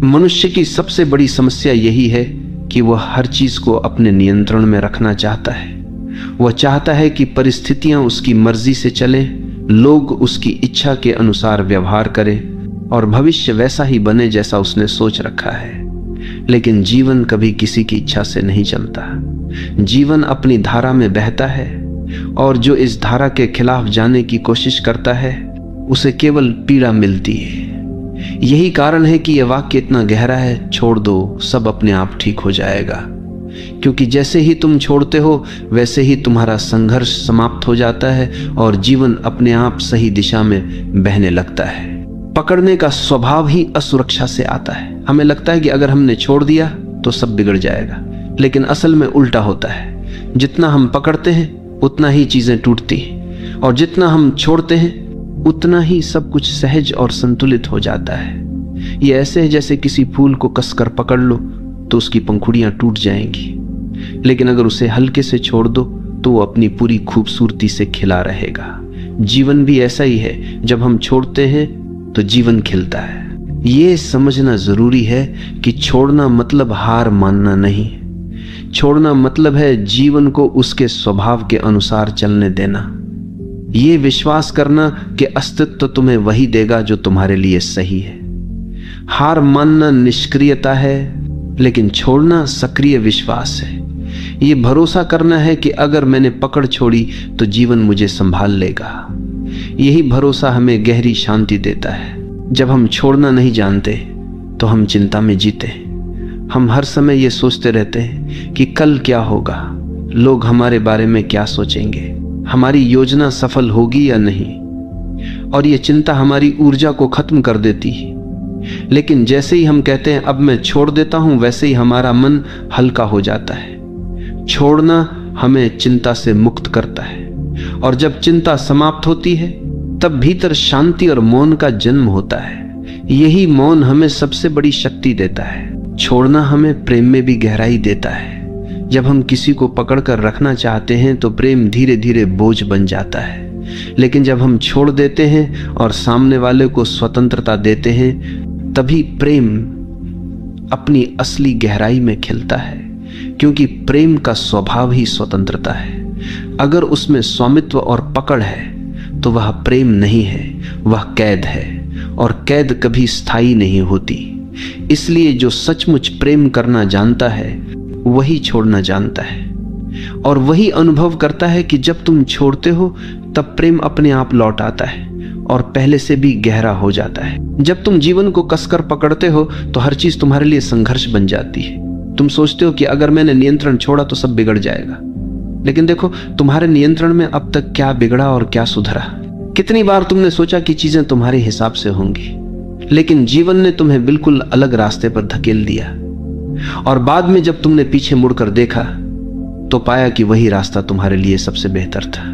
मनुष्य की सबसे बड़ी समस्या यही है कि वह हर चीज को अपने नियंत्रण में रखना चाहता है। वह चाहता है कि परिस्थितियां उसकी मर्जी से चलें, लोग उसकी इच्छा के अनुसार व्यवहार करें और भविष्य वैसा ही बने जैसा उसने सोच रखा है। लेकिन जीवन कभी किसी की इच्छा से नहीं चलता। जीवन अपनी धारा में बहता है और जो इस धारा के खिलाफ जाने की कोशिश करता है उसे केवल पीड़ा मिलती है। यही कारण है कि यह वाक्य इतना गहरा है, छोड़ दो, सब अपने आप ठीक हो जाएगा। क्योंकि जैसे ही तुम छोड़ते हो वैसे ही तुम्हारा संघर्ष समाप्त हो जाता है और जीवन अपने आप सही दिशा में बहने लगता है। पकड़ने का स्वभाव ही असुरक्षा से आता है। हमें लगता है कि अगर हमने छोड़ दिया तो सब बिगड़ जाएगा, लेकिन असल में उल्टा होता है। जितना हम पकड़ते हैं उतना ही चीजें टूटती हैं और जितना हम छोड़ते हैं उतना ही सब कुछ सहज और संतुलित हो जाता है। ये ऐसे है जैसे किसी फूल को कसकर पकड़ लो तो उसकी पंखुड़ियां टूट जाएंगी, लेकिन अगर उसे हल्के से छोड़ दो तो वो अपनी पूरी खूबसूरती से खिला रहेगा। जीवन भी ऐसा ही है, जब हम छोड़ते हैं तो जीवन खिलता है। ये समझना जरूरी है कि छोड़ना मतलब हार मानना नहीं। छोड़ना मतलब है जीवन को उसके स्वभाव के अनुसार चलने देना। ये विश्वास करना कि अस्तित्व तुम्हें वही देगा जो तुम्हारे लिए सही है। हार मानना निष्क्रियता है, लेकिन छोड़ना सक्रिय विश्वास है। ये भरोसा करना है कि अगर मैंने पकड़ छोड़ी तो जीवन मुझे संभाल लेगा। यही भरोसा हमें गहरी शांति देता है। जब हम छोड़ना नहीं जानते तो हम चिंता में जीते। हम हर समय ये सोचते रहते हैं कि कल क्या होगा, लोग हमारे बारे में क्या सोचेंगे, हमारी योजना सफल होगी या नहीं, और ये चिंता हमारी ऊर्जा को खत्म कर देती है। लेकिन जैसे ही हम कहते हैं अब मैं छोड़ देता हूं, वैसे ही हमारा मन हल्का हो जाता है। छोड़ना हमें चिंता से मुक्त करता है, और जब चिंता समाप्त होती है तब भीतर शांति और मौन का जन्म होता है। यही मौन हमें सबसे बड़ी शक्ति देता है। छोड़ना हमें प्रेम में भी गहराई देता है। जब हम किसी को पकड़कर रखना चाहते हैं तो प्रेम धीरे धीरे बोझ बन जाता है, लेकिन जब हम छोड़ देते हैं और सामने वाले को स्वतंत्रता देते हैं तभी प्रेम अपनी असली गहराई में खिलता है। क्योंकि प्रेम का स्वभाव ही स्वतंत्रता है। अगर उसमें स्वामित्व और पकड़ है तो वह प्रेम नहीं है, वह कैद है, और कैद कभी स्थायी नहीं होती। इसलिए जो सचमुच प्रेम करना जानता है वही छोड़ना जानता है, और वही अनुभव करता है कि जब तुम छोड़ते हो तब प्रेम अपने आप लौट आता है और पहले से भी गहरा हो जाता है। जब तुम जीवन को कसकर पकड़ते हो तो हर चीज तुम्हारे लिए संघर्ष बन जाती है। तुम सोचते हो कि अगर मैंने नियंत्रण छोड़ा तो सब बिगड़ जाएगा, लेकिन देखो तुम्हारे नियंत्रण में अब तक क्या बिगड़ा और क्या सुधरा। कितनी बार तुमने सोचा कि चीजें तुम्हारे हिसाब से होंगी, लेकिन जीवन ने तुम्हें बिल्कुल अलग रास्ते पर धकेल दिया, और बाद में जब तुमने पीछे मुड़कर देखा तो पाया कि वही रास्ता तुम्हारे लिए सबसे बेहतर था।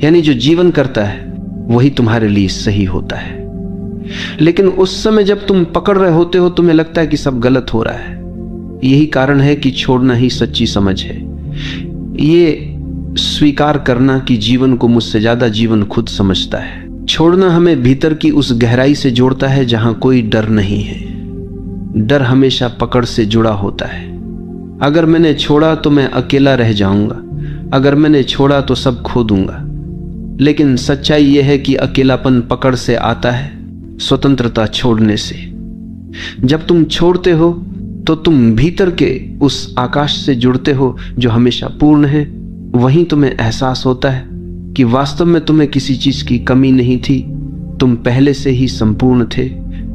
यानी जो जीवन करता है वही तुम्हारे लिए सही होता है। लेकिन उस समय जब तुम पकड़ रहे होते हो तुम्हें लगता है कि सब गलत हो रहा है। यही कारण है कि छोड़ना ही सच्ची समझ है। ये स्वीकार करना कि जीवन को मुझसे ज्यादा जीवन खुद समझता है। छोड़ना हमें भीतर की उस गहराई से जोड़ता है जहां कोई डर नहीं है। डर हमेशा पकड़ से जुड़ा होता है। अगर मैंने छोड़ा तो मैं अकेला रह जाऊंगा, अगर मैंने छोड़ा तो सब खो दूंगा। लेकिन सच्चाई यह है कि अकेलापन पकड़ से आता है, स्वतंत्रता छोड़ने से। जब तुम छोड़ते हो तो तुम भीतर के उस आकाश से जुड़ते हो जो हमेशा पूर्ण है। वहीं तुम्हें एहसास होता है कि वास्तव में तुम्हें किसी चीज की कमी नहीं थी, तुम पहले से ही संपूर्ण थे।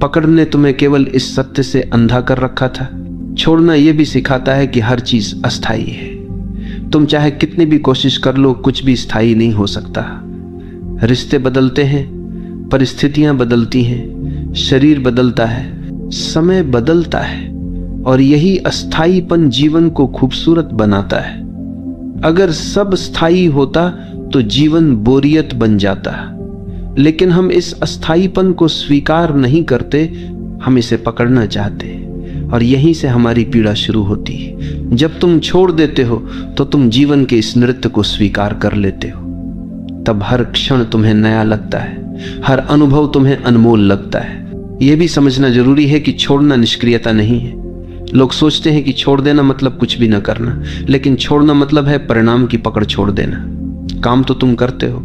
पकड़ ने तुम्हें केवल इस सत्य से अंधा कर रखा था। छोड़ना यह भी सिखाता है कि हर चीज अस्थायी है। तुम चाहे कितनी भी कोशिश कर लो, कुछ भी स्थायी नहीं हो सकता। रिश्ते बदलते हैं, परिस्थितियां बदलती हैं, शरीर बदलता है, समय बदलता है, और यही अस्थायीपन जीवन को खूबसूरत बनाता है। अगर सब स्थायी होता तो जीवन बोरियत बन जाता, लेकिन हम इस अस्थायीपन को स्वीकार नहीं करते, हम इसे पकड़ना चाहते हैं, और यहीं से हमारी पीड़ा शुरू होती है। जब तुम छोड़ देते हो तो तुम जीवन के इस नृत्य को स्वीकार कर लेते हो। तब हर क्षण तुम्हें नया लगता है, हर अनुभव तुम्हें अनमोल लगता है। यह भी समझना जरूरी है कि छोड़ना निष्क्रियता नहीं है। लोग सोचते हैं कि छोड़ देना मतलब कुछ भी ना करना, लेकिन छोड़ना मतलब है परिणाम की पकड़ छोड़ देना। काम तो तुम करते हो,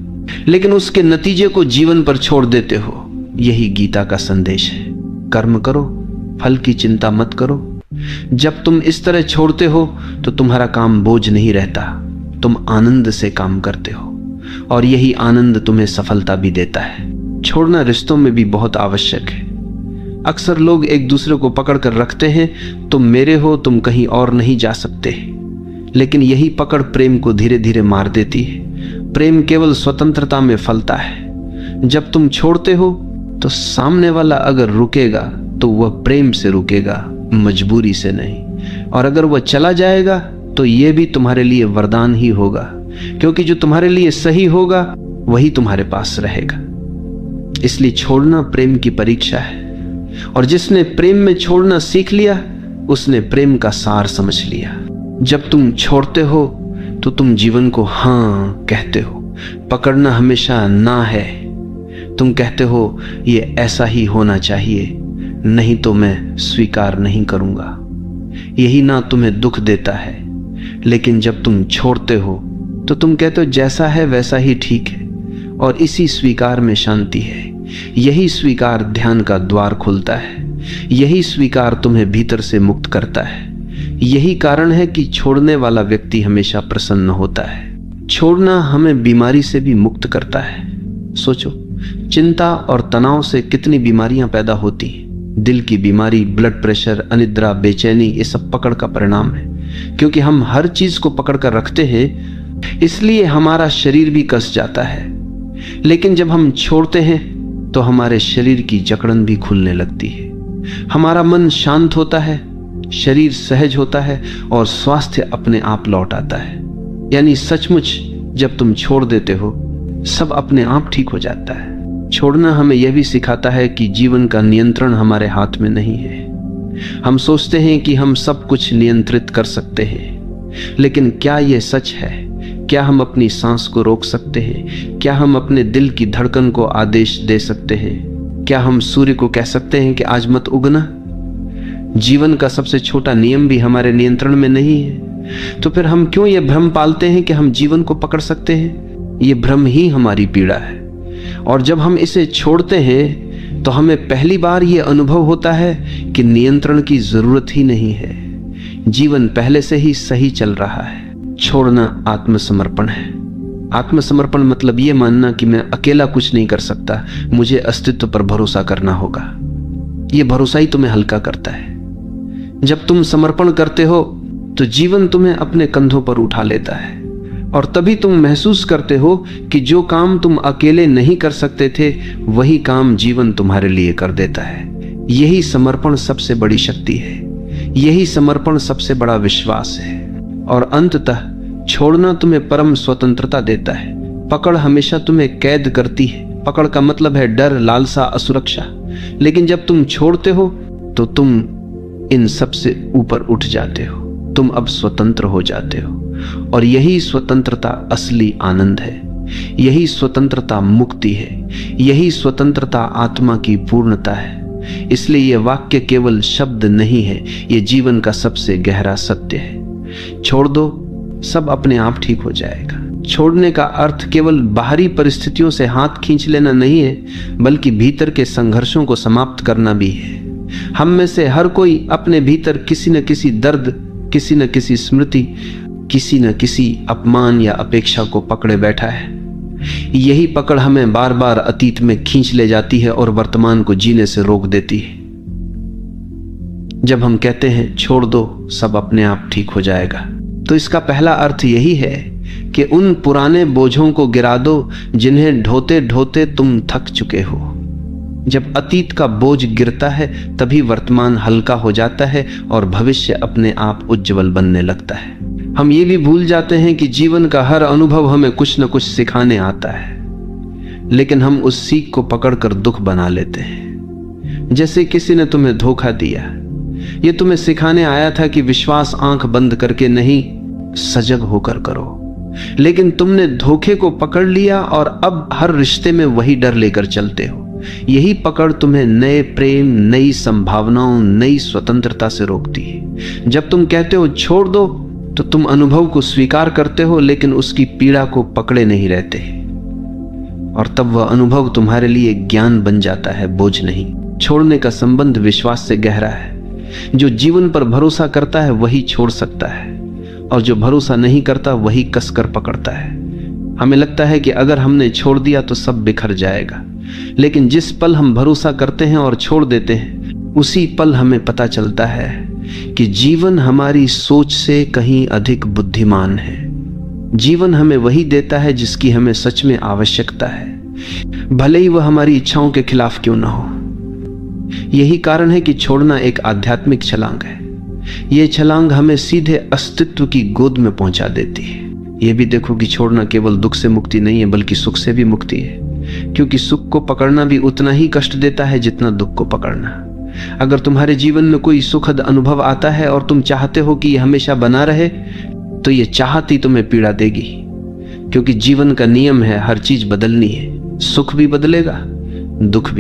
लेकिन उसके नतीजे को जीवन पर छोड़ देते हो। यही गीता का संदेश है। कर्म करो, फल की चिंता मत करो। जब तुम इस तरह छोड़ते हो तो तुम्हारा काम बोझ नहीं रहता, तुम आनंद से काम करते हो, और यही आनंद तुम्हें सफलता भी देता है। छोड़ना रिश्तों में भी बहुत आवश्यक है। अक्सर लोग एक दूसरे को पकड़ कर रखते हैं, तुम मेरे हो, तुम कहीं और नहीं जा सकते। लेकिन यही पकड़ प्रेम को धीरे धीरे मार देती है। प्रेम केवल स्वतंत्रता में फलता है। जब तुम छोड़ते हो तो सामने वाला अगर रुकेगा तो वह प्रेम से रुकेगा, मजबूरी से नहीं। और अगर वह चला जाएगा तो यह भी तुम्हारे लिए वरदान ही होगा, क्योंकि जो तुम्हारे लिए सही होगा वही तुम्हारे पास रहेगा। इसलिए छोड़ना प्रेम की परीक्षा है, और जिसने प्रेम में छोड़ना सीख लिया उसने प्रेम का सार समझ लिया। जब तुम छोड़ते हो तो तुम जीवन को हाँ कहते हो। पकड़ना हमेशा ना है। तुम कहते हो ये ऐसा ही होना चाहिए, नहीं तो मैं स्वीकार नहीं करूंगा। यही ना तुम्हें दुख देता है। लेकिन जब तुम छोड़ते हो तो तुम कहते हो जैसा है वैसा ही ठीक है, और इसी स्वीकार में शांति है। यही स्वीकार ध्यान का द्वार खोलता है। यही स्वीकार तुम्हें भीतर से मुक्त करता है। यही कारण है कि छोड़ने वाला व्यक्ति हमेशा प्रसन्न होता है। छोड़ना हमें बीमारी से भी मुक्त करता है। सोचो, चिंता और तनाव से कितनी बीमारियां पैदा होती हैं। दिल की बीमारी, ब्लड प्रेशर, अनिद्रा, बेचैनी, ये सब पकड़ का परिणाम है। क्योंकि हम हर चीज को पकड़ कर रखते हैं, इसलिए हमारा शरीर भी कस जाता है। लेकिन जब हम छोड़ते हैं तो हमारे शरीर की जकड़न भी खुलने लगती है। हमारा मन शांत होता है, शरीर सहज होता है, और स्वास्थ्य अपने आप लौट आता है। यानी सचमुच जब तुम छोड़ देते हो सब अपने आप ठीक हो जाता है। छोड़ना हमें यह भी सिखाता है कि जीवन का नियंत्रण हमारे हाथ में नहीं है। हम सोचते हैं कि हम सब कुछ नियंत्रित कर सकते हैं, लेकिन क्या यह सच है? क्या हम अपनी सांस को रोक सकते हैं? क्या हम अपने दिल की धड़कन को आदेश दे सकते हैं? क्या हम सूर्य को कह सकते हैं कि आज मत उगना? जीवन का सबसे छोटा नियम भी हमारे नियंत्रण में नहीं है। तो फिर हम क्यों यह भ्रम पालते हैं कि हम जीवन को पकड़ सकते हैं? ये भ्रम ही हमारी पीड़ा है। और जब हम इसे छोड़ते हैं तो हमें पहली बार यह अनुभव होता है कि नियंत्रण की जरूरत ही नहीं है। जीवन पहले से ही सही चल रहा है। छोड़ना आत्मसमर्पण है। आत्मसमर्पण मतलब यह मानना कि मैं अकेला कुछ नहीं कर सकता, मुझे अस्तित्व पर भरोसा करना होगा। यह भरोसा ही तुम्हें हल्का करता है। जब तुम समर्पण करते हो तो जीवन तुम्हें अपने कंधों पर उठा लेता है, और तभी तुम महसूस करते हो कि जो काम तुम अकेले नहीं कर सकते थे वही काम जीवन तुम्हारे लिए कर देता है। यही समर्पण सबसे बड़ी शक्ति है। यही समर्पण सबसे बड़ा विश्वास है। और अंततः छोड़ना तुम्हें परम स्वतंत्रता देता है। पकड़ हमेशा तुम्हें कैद करती है। पकड़ का मतलब है डर, लालसा, असुरक्षा। लेकिन जब तुम छोड़ते हो तो तुम इन सब से ऊपर उठ जाते हो। तुम अब स्वतंत्र हो जाते हो, और यही स्वतंत्रता असली आनंद है। यही स्वतंत्रता मुक्ति है। यही स्वतंत्रता आत्मा की पूर्णता है। इसलिए यह वाक्य केवल शब्द नहीं है, यह जीवन का सबसे गहरा सत्य है। छोड़ दो, सब अपने आप ठीक हो जाएगा। छोड़ने का अर्थ केवल बाहरी परिस्थितियों से हाथ खींच लेना नहीं है, बल्कि भीतर के संघर्षों को समाप्त करना भी है। हम में से हर कोई अपने भीतर किसी न किसी दर्द, किसी न किसी स्मृति, किसी न किसी अपमान या अपेक्षा को पकड़े बैठा है। यही पकड़ हमें बार बार अतीत में खींच ले जाती है और वर्तमान को जीने से रोक देती है। जब हम कहते हैं छोड़ दो, सब अपने आप ठीक हो जाएगा, तो इसका पहला अर्थ यही है कि उन पुराने बोझों को गिरा दो जिन्हें ढोते ढोते तुम थक चुके हो। जब अतीत का बोझ गिरता है तभी वर्तमान हल्का हो जाता है और भविष्य अपने आप उज्जवल बनने लगता है। हम ये भी भूल जाते हैं कि जीवन का हर अनुभव हमें कुछ न कुछ सिखाने आता है, लेकिन हम उस सीख को पकड़कर दुख बना लेते हैं। जैसे किसी ने तुम्हें धोखा दिया, ये तुम्हें सिखाने आया था कि विश्वास आंख बंद करके नहीं, सजग होकर करो। लेकिन तुमने धोखे को पकड़ लिया और अब हर रिश्ते में वही डर लेकर चलते हो। यही पकड़ तुम्हें नए प्रेम, नई संभावनाओं, नई स्वतंत्रता से रोकती है। जब तुम कहते हो छोड़ दो, तो तुम अनुभव को स्वीकार करते हो, लेकिन उसकी पीड़ा को पकड़े नहीं रहते, और तब वह अनुभव तुम्हारे लिए ज्ञान बन जाता है, बोझ नहीं। छोड़ने का संबंध विश्वास से गहरा है। जो जीवन पर भरोसा करता है वही छोड़ सकता है, और जो भरोसा नहीं करता वही कसकर पकड़ता है। हमें लगता है कि अगर हमने छोड़ दिया तो सब बिखर जाएगा, लेकिन जिस पल हम भरोसा करते हैं और छोड़ देते हैं, उसी पल हमें पता चलता है कि जीवन हमारी सोच से कहीं अधिक बुद्धिमान है। जीवन हमें वही देता है जिसकी हमें सच में आवश्यकता है, भले ही वह हमारी इच्छाओं के खिलाफ क्यों ना हो। यही कारण है कि छोड़ना एक आध्यात्मिक छलांग है। यह छलांग हमें सीधे अस्तित्व की गोद में पहुंचा देती है। यह भी देखो कि छोड़ना केवल दुख से मुक्ति नहीं है, बल्कि सुख से भी मुक्ति है, क्योंकि सुख को पकड़ना भी उतना ही कष्ट देता है जितना दुख को पकड़ना। अगर तुम्हारे जीवन में कोई सुखद अनुभव आता है और तुम चाहते हो कि यह हमेशा बना रहे, तो यह चाहत ही तुम्हें पीड़ा देगी, क्योंकि जीवन का नियम है हर चीज बदलनी है। सुख भी बदलेगा, दुख भी।